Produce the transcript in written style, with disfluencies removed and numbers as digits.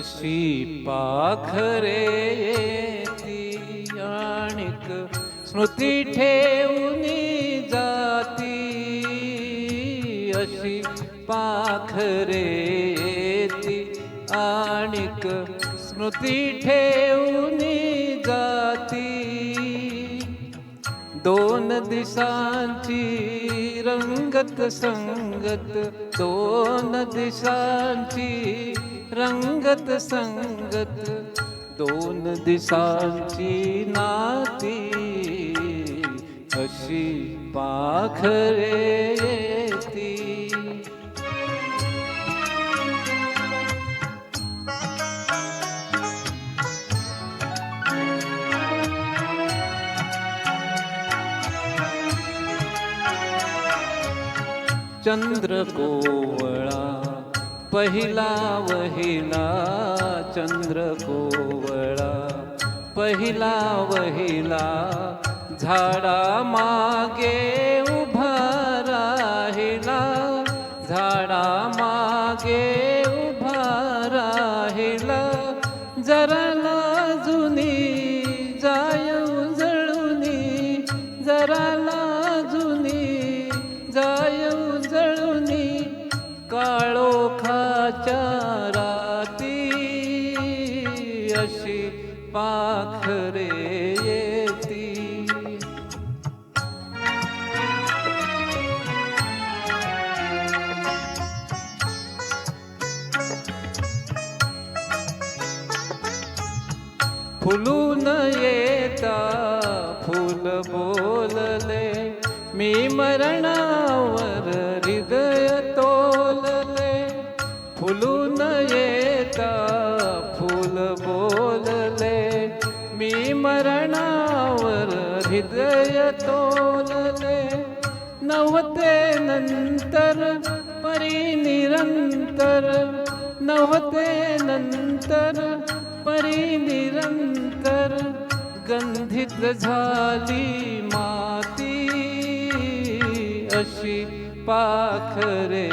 अशी पाखरे येती आणिक स्मृती ठेवून जाती, अशी पाखरे येती आणिक स्मृती ठेवून जाती. दोन दिशांची रंगत संगत, दोन दिशांची रंगत संगत, दोन दिशांची नाती, अशी पाखरे येती. चंद्र कोवळा पहिला वहिला, चंद्र कोवळा पहिला वहिला, झाडा मागे उभा राहिला, झाडा मागे उभा राहिला. जरा लाजुनी जाय उजळुनी, जरा लाजुनी जाय उजळुनी, काळोखाच्या राती, अशी पाखरे येती. फुलून येता फुल बोलले, मी मरणावर हृदय तोलले. फुलून येता फुल बोलले, मी मरणावर हृदय तोलले. नव्हते नंतर परी निरंतर, नव्हते नंतर परी निरंतर, गंधित झाली माती, अशी पाखरे